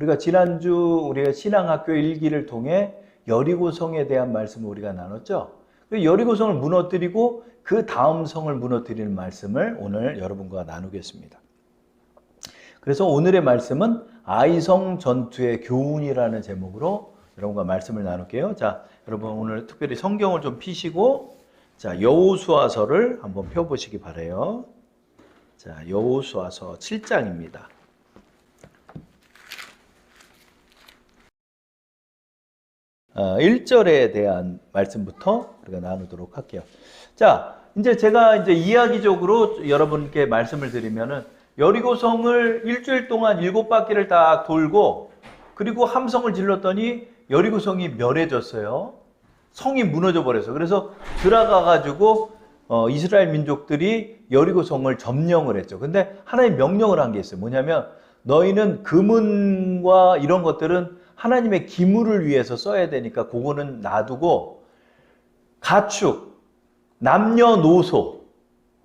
우리가 지난주 우리가 신앙학교 1기를 통해 여리고성에 대한 말씀을 우리가 나눴죠. 여리고성을 무너뜨리고 그 다음 성을 무너뜨리는 말씀을 오늘 여러분과 나누겠습니다. 그래서 오늘의 말씀은 아이성 전투의 교훈이라는 제목으로 여러분과 말씀을 나눌게요. 자, 여러분 오늘 특별히 성경을 좀 펴시고 자, 여호수아서를 한번 펴보시기 바라요. 자, 여호수아서 7장입니다. 1절에 대한 말씀부터 우리가 나누도록 할게요. 자, 이제 제가 이야기적으로 여러분께 말씀을 드리면은 여리고성을 일주일 동안 7바퀴를 딱 돌고 그리고 함성을 질렀더니 여리고성이 멸해졌어요. 성이 무너져 버려서. 그래서 들어가가지고 이스라엘 민족들이 여리고성을 점령을 했죠. 근데 하나님 명령을 한 게 있어요. 뭐냐면 너희는 금은과 이런 것들은 하나님의 기물을 위해서 써야 되니까 그거는 놔두고 가축, 남녀노소,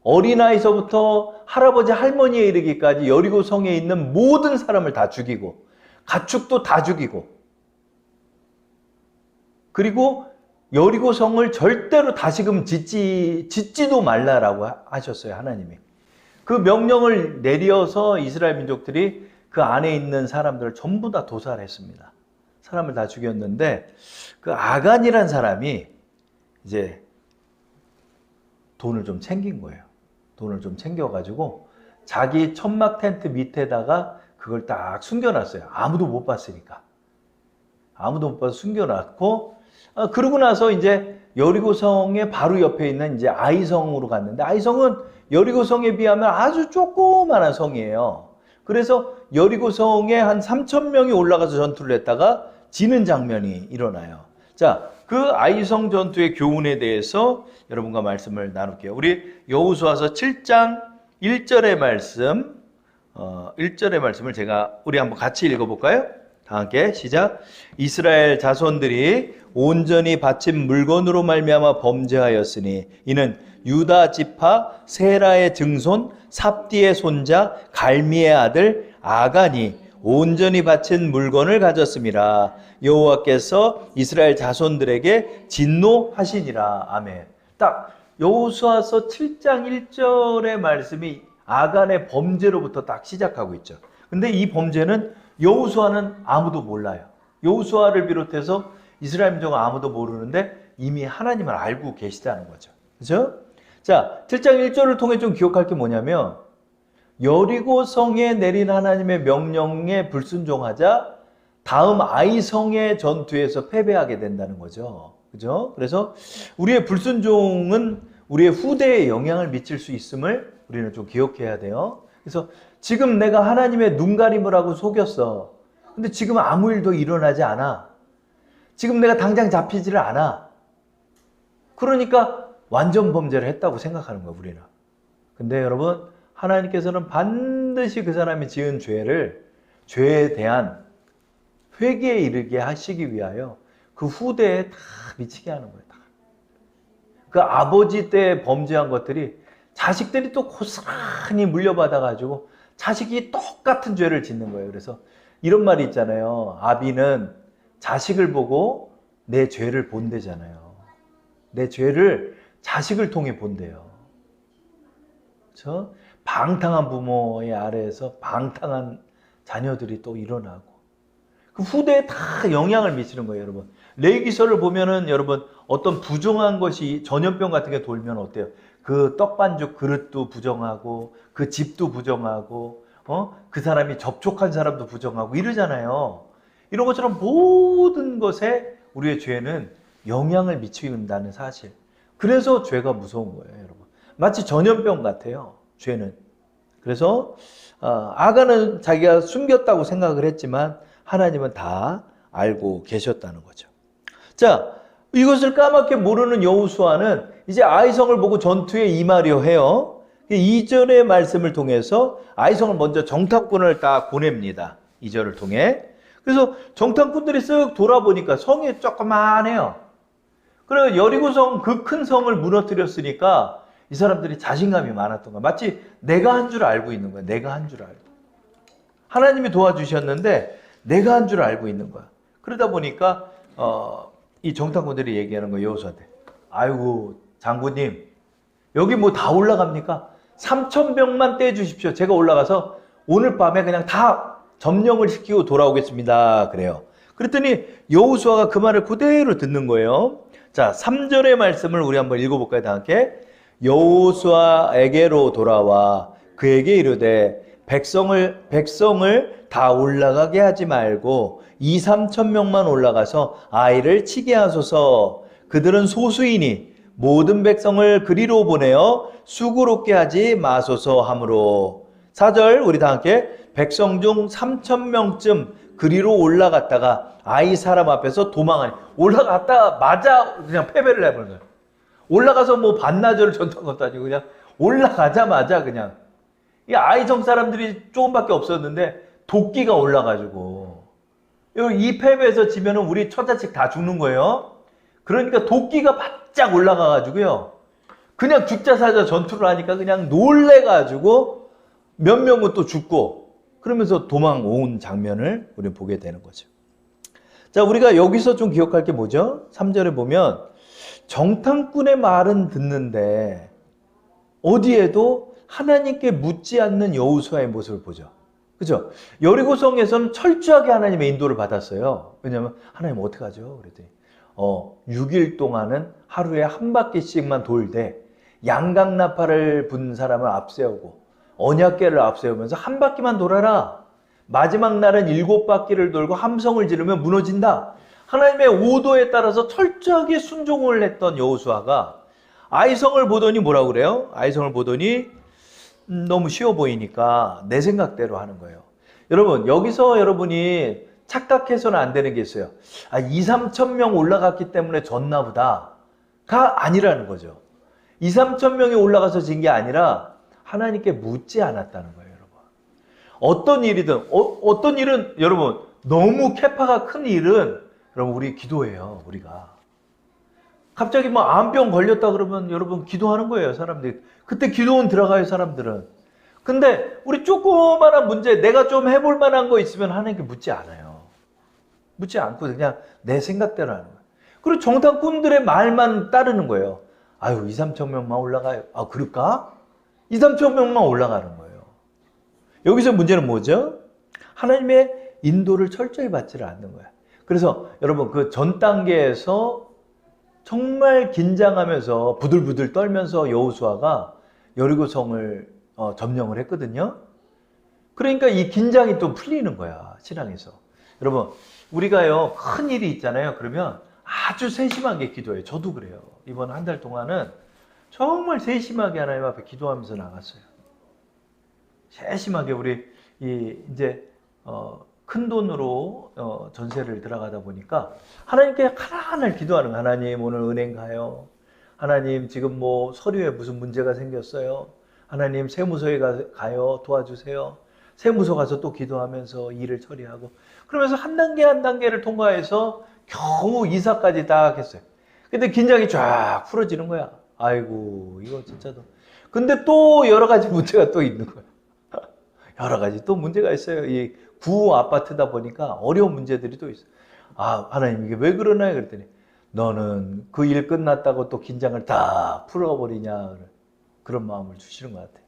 어린아이서부터 할아버지 할머니에 이르기까지 여리고성에 있는 모든 사람을 다 죽이고 가축도 다 죽이고 그리고 여리고성을 절대로 다시금 짓지도 말라라고 하셨어요. 하나님이. 그 명령을 내려서 이스라엘 민족들이 그 안에 있는 사람들을 전부 다 도살했습니다. 사람을 다 죽였는데 그 아간이란 사람이 이제 돈을 좀 챙긴 거예요. 돈을 좀 챙겨가지고 자기 천막 텐트 밑에다가 그걸 딱 숨겨놨어요. 아무도 못 봤으니까. 아무도 못 봐서 숨겨놨고 그러고 나서 이제 여리고성의 바로 옆에 있는 이제 아이성으로 갔는데 아이성은 여리고성에 비하면 아주 조그만한 성이에요. 그래서 여리고성에 한 3,000명이 올라가서 전투를 했다가 지는 장면이 일어나요. 자, 그 아이성 전투의 교훈에 대해서 여러분과 말씀을 나눌게요. 우리 여호수아서 7장 1절의 말씀, 1절의 말씀을 우리 한번 같이 읽어볼까요? 다 함께 시작. 이스라엘 자손들이 온전히 바친 물건으로 말미암아 범죄하였으니 이는 유다 지파 세라의 증손 삽디의 손자 갈미의 아들 아간이 온전히 바친 물건을 가졌음이라. 여호와께서 이스라엘 자손들에게 진노하시니라. 아멘. 딱 여호수아서 7장 1절의 말씀이 아간의 범죄로부터 딱 시작하고 있죠. 근데 이 범죄는 여호수아는 아무도 몰라요. 여호수아를 비롯해서 이스라엘 민족은 아무도 모르는데 이미 하나님을 알고 계시다는 거죠. 그렇죠? 자, 7장 1절을 통해 좀 기억할 게 뭐냐면 여리고성에 내린 하나님의 명령에 불순종하자 다음 아이성의 전투에서 패배하게 된다는 거죠. 그죠? 그래서 우리의 불순종은 우리의 후대에 영향을 미칠 수 있음을 우리는 좀 기억해야 돼요. 그래서 지금 내가 하나님의 눈가림을 하고 속였어. 근데 지금 아무 일도 일어나지 않아. 지금 내가 당장 잡히지를 않아. 그러니까 완전 범죄를 했다고 생각하는 거예요, 우리는. 근데 여러분, 하나님께서는 반드시 그 사람이 지은 죄에 대한 회개에 이르게 하시기 위하여 그 후대에 다 미치게 하는 거예요. 다. 그 아버지 때 범죄한 것들이 자식들이 또 고스란히 물려받아가지고 자식이 똑같은 죄를 짓는 거예요. 그래서 이런 말이 있잖아요. 아비는 자식을 보고 내 죄를 본대잖아요. 내 죄를 자식을 통해 본대요. 그렇죠? 방탕한 부모의 아래에서 방탕한 자녀들이 또 일어나고 그 후대에 다 영향을 미치는 거예요, 여러분. 레위기서를 보면은 여러분 어떤 부정한 것이 전염병 같은 게 돌면 어때요? 그 떡반죽 그릇도 부정하고 그 집도 부정하고 그 사람이 접촉한 사람도 부정하고 이러잖아요. 이런 것처럼 모든 것에 우리의 죄는 영향을 미친다는 사실. 그래서 죄가 무서운 거예요, 여러분. 마치 전염병 같아요, 죄는. 그래서 아간은 자기가 숨겼다고 생각을 했지만 하나님은 다 알고 계셨다는 거죠. 자, 이것을 까맣게 모르는 여호수아는 이제 아이성을 보고 전투에 임하려 해요. 2절의 말씀을 통해서 아이성을 먼저 정탐꾼을 딱 보냅니다. 2절을 통해. 그래서 정탐꾼들이 쓱 돌아보니까 성이 조그만해요. 그래서 여리고성 그 큰 성을 무너뜨렸으니까 이 사람들이 자신감이 많았던 거야. 마치 내가 한 줄 알고 있는 거야. 내가 한 줄 알고. 하나님이 도와주셨는데 내가 한 줄 알고 있는 거야. 그러다 보니까 이 정탐꾼들이 얘기하는 거예요. 여호수아한테. 아이고 장군님 여기 뭐 다 올라갑니까? 3,000병만 떼주십시오. 제가 올라가서 오늘 밤에 그냥 다 점령을 시키고 돌아오겠습니다. 그래요. 그랬더니 여호수아가 그 말을 그대로 듣는 거예요. 자, 3절의 말씀을 우리 한번 읽어볼까요? 다 함께. 여호수아에게로 돌아와 그에게 이르되 백성을 다 올라가게 하지 말고 2,000~3,000명만 올라가서 아이를 치게 하소서. 그들은 소수이니 모든 백성을 그리로 보내어 수고롭게 하지 마소서 하므로. 4절 우리 다 함께. 백성 중 3,000명쯤 그리로 올라갔다가 아이 사람 앞에서 도망하니. 올라갔다가 맞아 그냥 패배를 해버린 거예요. 올라가서 뭐 반나절을 전투한 것도 아니고 그냥 올라가자마자 그냥 이 아이성 사람들이 조금밖에 없었는데 도끼가 올라가지고 이 패배에서 지면은 우리 처자식 다 죽는 거예요. 그러니까 도끼가 바짝 올라가가지고요. 그냥 죽자 사자 전투를 하니까 그냥 놀래가지고 몇 명은 또 죽고 그러면서 도망온 장면을 우리는 보게 되는 거죠. 자, 우리가 여기서 좀 기억할 게 뭐죠? 3절에 보면 정탐꾼의 말은 듣는데 어디에도 하나님께 묻지 않는 여호수아의 모습을 보죠. 그죠? 여리고성에서는 철저하게 하나님의 인도를 받았어요. 왜냐하면 하나님 어떡하죠? 그랬더니 6일 동안은 하루에 한 바퀴씩만 돌되 양강나팔을 분 사람을 앞세우고 언약궤를 앞세우면서 한 바퀴만 돌아라. 마지막 날은 7바퀴를 돌고 함성을 지르면 무너진다. 하나님의 오도에 따라서 철저하게 순종을 했던 여호수아가 아이성을 보더니 뭐라고 그래요? 아이성을 보더니 너무 쉬워 보이니까 내 생각대로 하는 거예요. 여러분 여기서 여러분이 착각해서는 안 되는 게 있어요. 2,000~3,000명 올라갔기 때문에 졌나 보다가 아니라는 거죠. 2,000~3,000명이 올라가서 진 게 아니라 하나님께 묻지 않았다는 거예요. 여러분. 어떤 일이든 어떤 일은 여러분 너무 캐파가 큰 일은 여러분 우리 기도해요. 우리가 갑자기 뭐 암병 걸렸다 그러면 여러분 기도하는 거예요. 사람들이 그때 기도원 들어가요. 사람들은. 근데 우리 조그마한 문제 내가 좀 해볼 만한 거 있으면 하나님께 묻지 않아요. 묻지 않고 그냥 내 생각대로 하는 거예요. 그리고 정탐꾼들의 말만 따르는 거예요. 아유 2,000~3,000명만 올라가요. 아 그럴까? 2,000~3,000명만 올라가는 거예요. 여기서 문제는 뭐죠? 하나님의 인도를 철저히 받지를 않는 거예요. 그래서 여러분 그 전 단계에서 정말 긴장하면서 부들부들 떨면서 여호수아가 여리고성을 점령을 했거든요. 그러니까 이 긴장이 또 풀리는 거야. 신앙에서. 여러분 우리가요 큰 일이 있잖아요. 그러면 아주 세심하게 기도해요. 저도 그래요. 이번 한 달 동안은 정말 세심하게 하나님 앞에 기도하면서 나갔어요. 세심하게 우리 이제 큰 돈으로 전세를 들어가다 보니까 하나님께 하나하나 기도하는 거예요. 하나님 오늘 은행 가요. 하나님 지금 뭐 서류에 무슨 문제가 생겼어요. 하나님 세무서에 가요. 도와주세요. 세무서 가서 또 기도하면서 일을 처리하고 그러면서 한 단계 한 단계를 통과해서 겨우 이사까지 딱 했어요. 근데 긴장이 쫙 풀어지는 거야. 아이고 이거 진짜도. 근데 또 여러 가지 문제가 또 있는 거야. 여러 가지 또 문제가 있어요. 이 구호 아파트다 보니까 어려운 문제들이 또 있어요. 아 하나님 이게 왜 그러나요? 그랬더니 너는 그 일 끝났다고 또 긴장을 다 풀어버리냐 그런 마음을 주시는 것 같아요.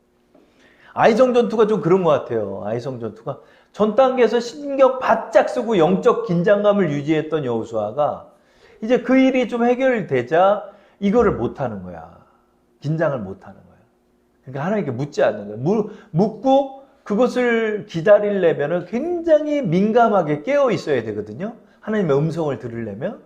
아이성 전투가 좀 그런 것 같아요. 아이성 전투가 전 단계에서 신경 바짝 쓰고 영적 긴장감을 유지했던 여호수아가 이제 그 일이 좀 해결되자 이거를 못하는 거야. 긴장을 못하는 거야. 그러니까 하나님께 묻지 않는 거야. 묻고 그것을 기다리려면 굉장히 민감하게 깨어 있어야 되거든요. 하나님의 음성을 들으려면.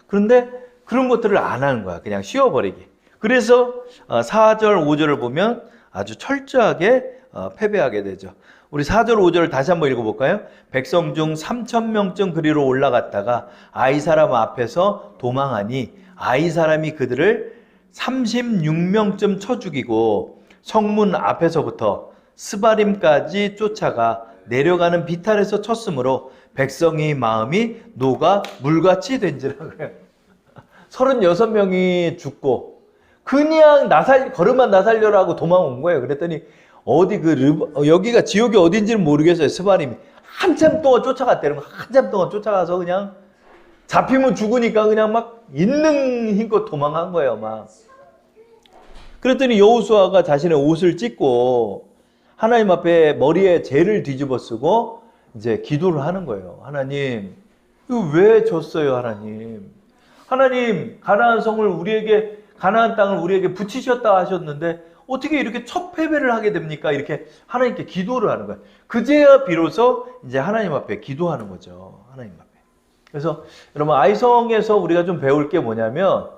그런데 그런 것들을 안 하는 거야. 그냥 쉬어버리기. 그래서 4절, 5절을 보면 아주 철저하게 패배하게 되죠. 우리 4절, 5절을 다시 한번 읽어볼까요? 백성 중 3,000명쯤 그리로 올라갔다가 아이 사람 앞에서 도망하니 아이 사람이 그들을 36명쯤 쳐 죽이고 성문 앞에서부터 스바림까지 쫓아가 내려가는 비탈에서 쳤으므로 백성의 마음이 녹아 물같이 된지라 그래요. 36명이 죽고 그냥 걸음만 나살려라 하고 도망온 거예요. 그랬더니 여기가 지옥이 어딘지는 모르겠어요. 스바림이 한참 동안 쫓아갔다는 거. 한참 동안 쫓아가서 그냥 잡히면 죽으니까 그냥 막 있는 힘껏 도망간 거예요, 막. 그랬더니 여호수아가 자신의 옷을 찢고 하나님 앞에 머리에 재를 뒤집어 쓰고 이제 기도를 하는 거예요. 하나님, 이거 왜 줬어요, 하나님? 하나님, 가나안 땅을 우리에게 붙이셨다 하셨는데 어떻게 이렇게 첫 패배를 하게 됩니까? 이렇게 하나님께 기도를 하는 거예요. 그제야 비로소 이제 하나님 앞에 기도하는 거죠. 하나님 앞에. 그래서 여러분, 아이성에서 우리가 좀 배울 게 뭐냐면,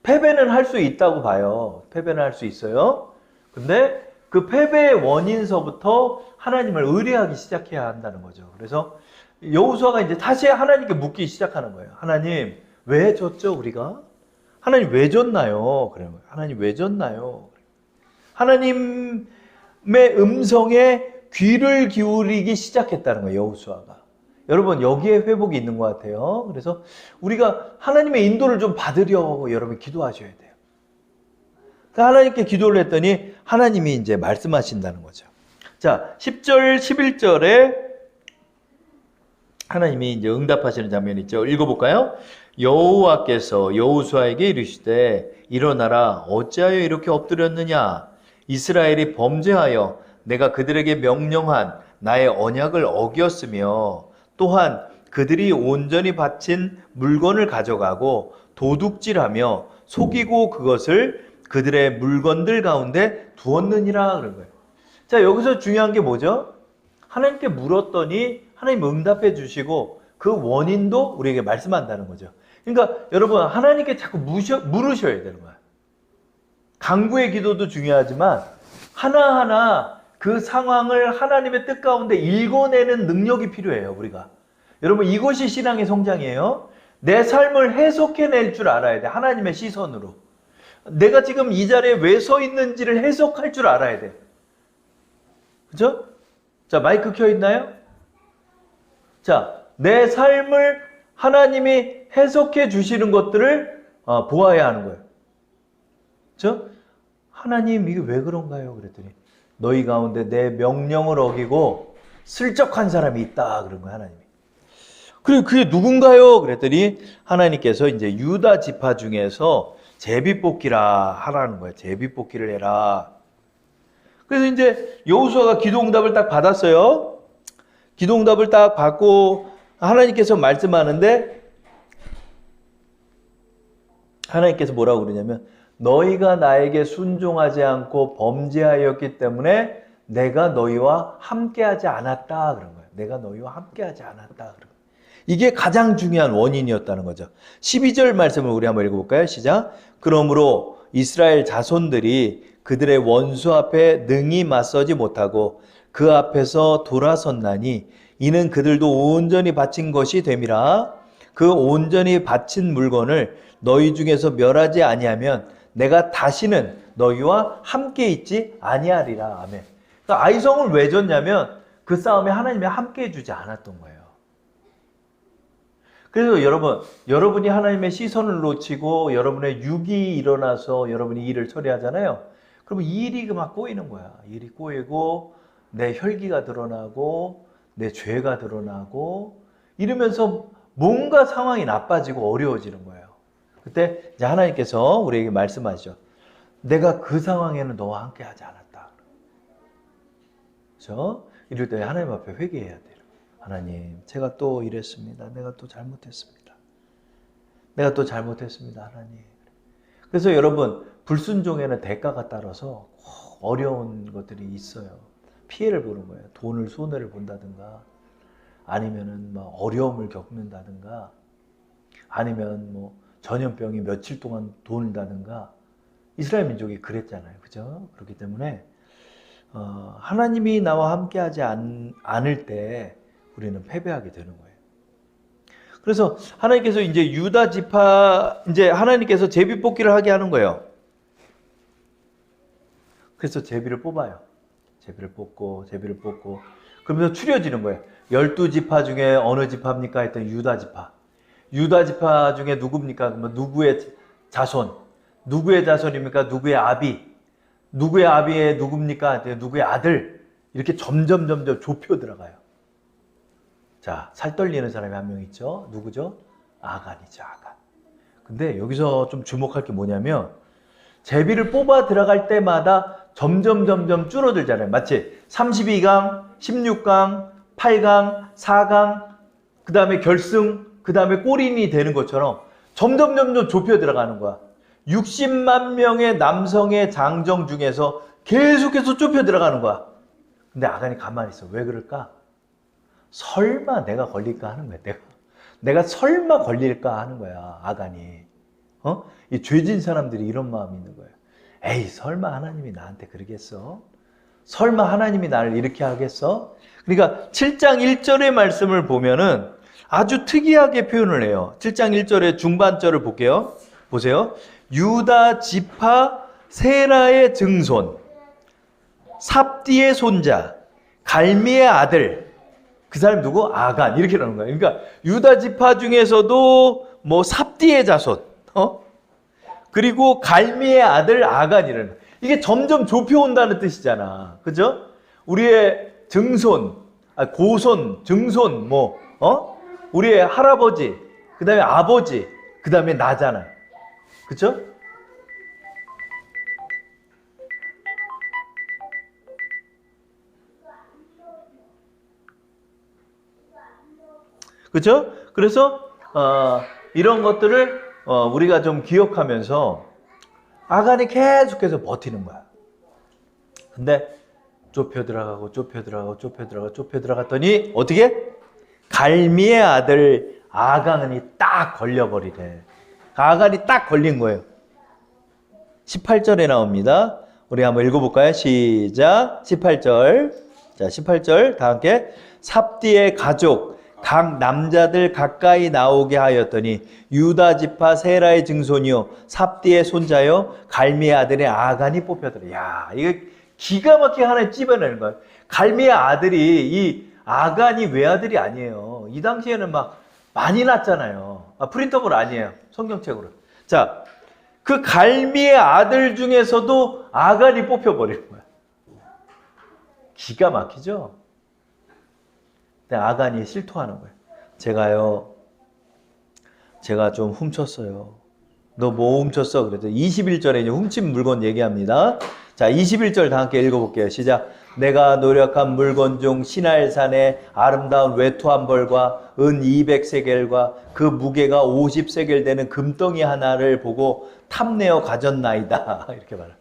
패배는 할 수 있다고 봐요. 패배는 할 수 있어요. 근데 그 패배의 원인서부터 하나님을 의뢰하기 시작해야 한다는 거죠. 그래서 여호수아가 이제 다시 하나님께 묻기 시작하는 거예요. 하나님, 왜 졌죠, 우리가? 하나님 왜 졌나요? 그런 거예요. 하나님 왜 졌나요? 하나님의 음성에 귀를 기울이기 시작했다는 거예요, 여호수아가. 여러분, 여기에 회복이 있는 것 같아요. 그래서 우리가 하나님의 인도를 좀 받으려고 여러분 기도하셔야 돼요. 하나님께 기도를 했더니 하나님이 이제 말씀하신다는 거죠. 자, 10절, 11절에 하나님이 이제 응답하시는 장면이 있죠. 읽어볼까요? 여호와께서 여호수아에게 이르시되 일어나라, 어찌하여 이렇게 엎드렸느냐? 이스라엘이 범죄하여 내가 그들에게 명령한 나의 언약을 어겼으며 또한 그들이 온전히 바친 물건을 가져가고 도둑질하며 속이고 그것을 그들의 물건들 가운데 두었느니라 그런 거예요. 자, 여기서 중요한 게 뭐죠? 하나님께 물었더니 하나님 응답해 주시고 그 원인도 우리에게 말씀한다는 거죠. 그러니까 여러분, 하나님께 자꾸 물으셔야 되는 거예요. 간구의 기도도 중요하지만 하나하나 그 상황을 하나님의 뜻 가운데 읽어내는 능력이 필요해요, 우리가. 여러분, 이것이 신앙의 성장이에요. 내 삶을 해석해낼 줄 알아야 돼, 하나님의 시선으로. 내가 지금 이 자리에 왜 서 있는지를 해석할 줄 알아야 돼. 그죠? 자, 마이크 켜 있나요? 자, 내 삶을 하나님이 해석해 주시는 것들을 보아야 하는 거예요. 그죠? 하나님, 이게 왜 그런가요? 그랬더니 너희 가운데 내 명령을 어기고 슬쩍한 사람이 있다 그런 거예요, 하나님이. 그래, 그게 누군가요? 그랬더니 하나님께서 이제 유다 지파 중에서 제비뽑기라 하라는 거예요. 제비뽑기를 해라. 그래서 이제 여호수아가 기도응답을 딱 받았어요. 기도응답을 딱 받고 하나님께서 말씀하는데 하나님께서 뭐라고 그러냐면 너희가 나에게 순종하지 않고 범죄하였기 때문에 내가 너희와 함께하지 않았다 그런 거예요. 내가 너희와 함께하지 않았다 그런 거예요. 이게 가장 중요한 원인이었다는 거죠. 12절 말씀을 우리 한번 읽어볼까요? 시작. 그러므로 이스라엘 자손들이 그들의 원수 앞에 능히 맞서지 못하고 그 앞에서 돌아섰나니 이는 그들도 온전히 바친 것이 됨이라. 그 온전히 바친 물건을 너희 중에서 멸하지 아니하면 내가 다시는 너희와 함께 있지 아니하리라. 아멘. 그러니까 아이성을 왜 졌냐면 그 싸움에 하나님이 함께 해주지 않았던 거예요. 그래서 여러분이 하나님의 시선을 놓치고 여러분의 육이 일어나서 여러분이 일을 처리하잖아요. 그러면 이 일이 막 꼬이는 거야. 일이 꼬이고 내 혈기가 드러나고 내 죄가 드러나고 이러면서 뭔가 상황이 나빠지고 어려워지는 거예요. 그때 이제 하나님께서 우리에게 말씀하시죠. 내가 그 상황에는 너와 함께 하지 않았다. 그렇죠? 이럴 때 하나님 앞에 회개해야 돼요. 하나님, 제가 또 이랬습니다. 내가 또 잘못했습니다. 내가 또 잘못했습니다, 하나님. 그래서 여러분, 불순종에는 대가가 따라서 어려운 것들이 있어요. 피해를 보는 거예요. 돈을 손해를 본다든가, 아니면은 뭐 어려움을 겪는다든가, 아니면 뭐 전염병이 며칠 동안 돈다든가. 이스라엘 민족이 그랬잖아요, 그죠? 그렇기 때문에 하나님이 나와 함께하지 않을 때 우리는 패배하게 되는 거예요. 그래서 하나님께서 이제 유다 지파, 이제 하나님께서 제비뽑기를 하게 하는 거예요. 그래서 제비를 뽑아요. 제비를 뽑고 그러면서 추려지는 거예요. 12지파 중에 어느 지파입니까? 했더니 유다 지파. 유다 지파 중에 누굽니까? 그러면 누구의 자손? 누구의 자손입니까? 누구의 아비? 누구의 아비의 누굽니까? 누구의 아들? 이렇게 점점 좁혀 들어가요. 자, 살 떨리는 사람이 한 명 있죠. 누구죠? 아간이죠, 아간. 근데 여기서 좀 주목할 게 뭐냐면 제비를 뽑아 들어갈 때마다 점점 줄어들잖아요. 마치 32강, 16강, 8강, 4강, 그 다음에 결승, 그 다음에 골인이 되는 것처럼 점점 좁혀 들어가는 거야. 60만 명의 남성의 장정 중에서 계속해서 좁혀 들어가는 거야. 근데 아간이 가만히 있어. 왜 그럴까? 설마 내가 걸릴까 하는 거야. 내가 설마 걸릴까 하는 거야. 아간이. 이 죄진 사람들이 이런 마음이 있는 거예요. 에이, 설마 하나님이 나한테 그러겠어? 설마 하나님이 나를 이렇게 하겠어? 그러니까 7장 1절의 말씀을 보면은 아주 특이하게 표현을 해요. 7장 1절의 중반절을 볼게요. 보세요. 유다 지파 세라의 증손, 삽디의 손자, 갈미의 아들. 그 사람 누구? 아간. 이렇게 나오는 거예요. 그러니까 유다 지파 중에서도 뭐 삽디의 자손, 그리고 갈미의 아들 아간이라는, 이게 점점 좁혀온다는 뜻이잖아. 그죠? 우리의 증손, 고손, 증손, 우리의 할아버지, 그 다음에 아버지, 그 다음에 나잖아. 그죠? 그죠? 그래서, 이런 것들을, 우리가 좀 기억하면서 아간이 계속해서 버티는 거야. 근데 좁혀 들어갔더니 어떻게? 갈미의 아들 아간이 딱 걸려버리래. 아간이 딱 걸린 거예요. 18절에 나옵니다. 우리 한번 읽어볼까요? 시작. 18절. 자, 18절 다 함께. 삽디의 가족 각 남자들 가까이 나오게 하였더니 유다 지파 세라의 증손이요 삽디의 손자요 갈미의 아들의 아간이 뽑혀들어. 야, 이거 기가 막히게 하나님 찝어내는 거예요. 갈미의 아들이, 이 아간이 외아들이 아니에요. 이 당시에는 막 많이 났잖아요. 프린터블 아니에요. 성경책으로. 자, 그 갈미의 아들 중에서도 아간이 뽑혀버리는 거야. 기가 막히죠? 근데 아간이 실토하는 거예요. 제가 좀 훔쳤어요. 너 뭐 훔쳤어? 그래서 21절에 이제 훔친 물건 얘기합니다. 자, 21절 다 함께 읽어볼게요. 시작. 내가 노력한 물건 중 시날산의 아름다운 외투 한 벌과 은 200세겔과 그 무게가 50세겔 되는 금덩이 하나를 보고 탐내어 가졌나이다. 이렇게 말해요.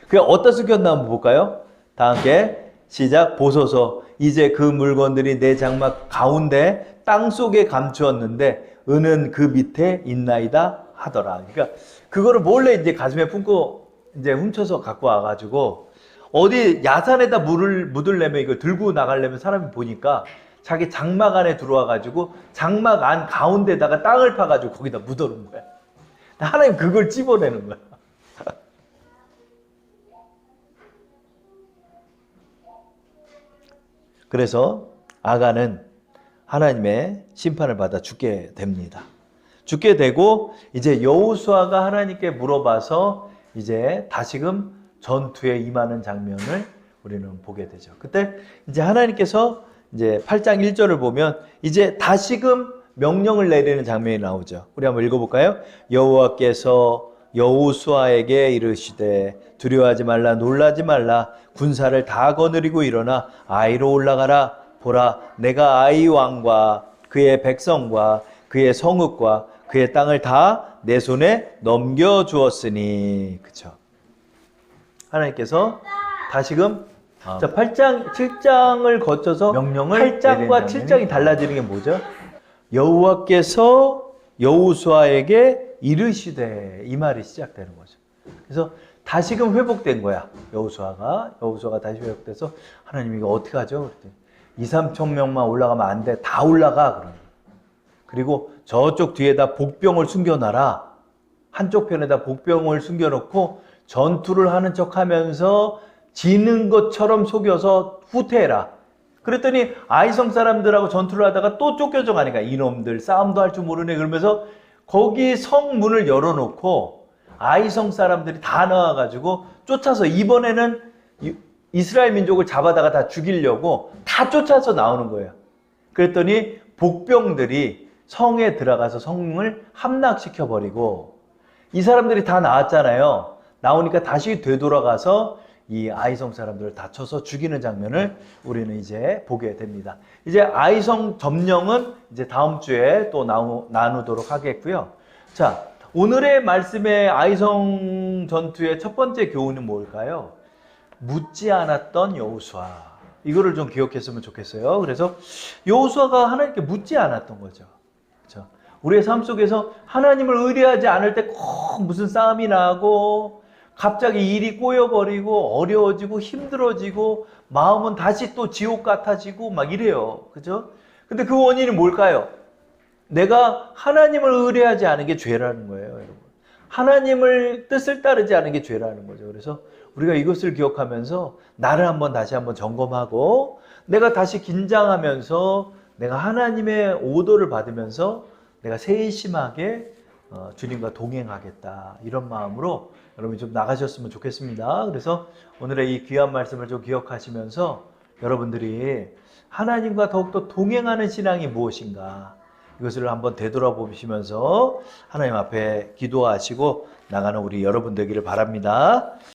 그게 어디다 숨겼나 한번 볼까요? 다 함께 시작. 보소서. 이제 그 물건들이 내 장막 가운데 땅속에 감추었는데 은은 그 밑에 있나이다 하더라. 그러니까 그거를 몰래 이제 가슴에 품고 이제 훔쳐서 갖고 와가지고 어디 야산에다 물을 묻으려면 이걸 들고 나가려면 사람이 보니까 자기 장막 안에 들어와가지고 장막 안 가운데다가 땅을 파가지고 거기다 묻어놓은 거야. 하나님 그걸 찝어내는 거야. 그래서 아간은 하나님의 심판을 받아 죽게 됩니다. 죽게 되고 이제 여호수아가 하나님께 물어봐서 이제 다시금 전투에 임하는 장면을 우리는 보게 되죠. 그때 이제 하나님께서 이제 8장 1절을 보면 이제 다시금 명령을 내리는 장면이 나오죠. 우리 한번 읽어볼까요? 여호와께서 여호수아에게 이르시되 두려워하지 말라 놀라지 말라 군사를 다 거느리고 일어나 아이로 올라가라. 보라 내가 아이 왕과 그의 백성과 그의 성읍과 그의 땅을 다 내 손에 넘겨주었으니. 그쵸? 하나님께서 다시금 자 8장 7장을 거쳐서 명령을 8장과 7장이 달라지는 게 뭐죠? 여호와께서 여호수아에게 이르시되, 이 말이 시작되는 거죠. 그래서 다시금 회복된 거야. 여호수아가 다시 회복돼서 하나님 이거 어떻게 하죠? 그랬더니 2-3천 명만 올라가면 안 돼. 다 올라가. 그러는. 그리고 저쪽 뒤에다 복병을 숨겨놔라. 한쪽 편에다 복병을 숨겨놓고 전투를 하는 척하면서 지는 것처럼 속여서 후퇴해라. 그랬더니 아이성 사람들하고 전투를 하다가 또 쫓겨져 가니까 이놈들 싸움도 할 줄 모르네 그러면서 거기 성문을 열어놓고 아이성 사람들이 다 나와가지고 쫓아서 이번에는 이스라엘 민족을 잡아다가 다 죽이려고 다 쫓아서 나오는 거예요. 그랬더니 복병들이 성에 들어가서 성을 함락시켜버리고 이 사람들이 다 나왔잖아요. 나오니까 다시 되돌아가서 이 아이성 사람들을 다 쳐서 죽이는 장면을 우리는 이제 보게 됩니다. 이제 아이성 점령은 이제 다음 주에 또 나누도록 하겠고요. 자, 오늘의 말씀의 아이성 전투의 첫 번째 교훈은 뭘까요? 묻지 않았던 여호수아. 이거를 좀 기억했으면 좋겠어요. 그래서 여호수아가 하나님께 묻지 않았던 거죠. 그렇죠? 우리의 삶 속에서 하나님을 의뢰하지 않을 때 꼭 무슨 싸움이 나고 갑자기 일이 꼬여버리고 어려워지고 힘들어지고 마음은 다시 또 지옥 같아지고 막 이래요. 그죠? 근데 그 원인은 뭘까요? 내가 하나님을 의뢰하지 않은 게 죄라는 거예요, 여러분. 하나님을 뜻을 따르지 않은 게 죄라는 거죠. 그래서 우리가 이것을 기억하면서 나를 다시 한번 점검하고 내가 다시 긴장하면서 내가 하나님의 오더를 받으면서 내가 세심하게 주님과 동행하겠다. 이런 마음으로 여러분이 좀 나가셨으면 좋겠습니다. 그래서 오늘의 이 귀한 말씀을 좀 기억하시면서 여러분들이 하나님과 더욱더 동행하는 신앙이 무엇인가 이것을 한번 되돌아보시면서 하나님 앞에 기도하시고 나가는 우리 여러분 되기를 바랍니다.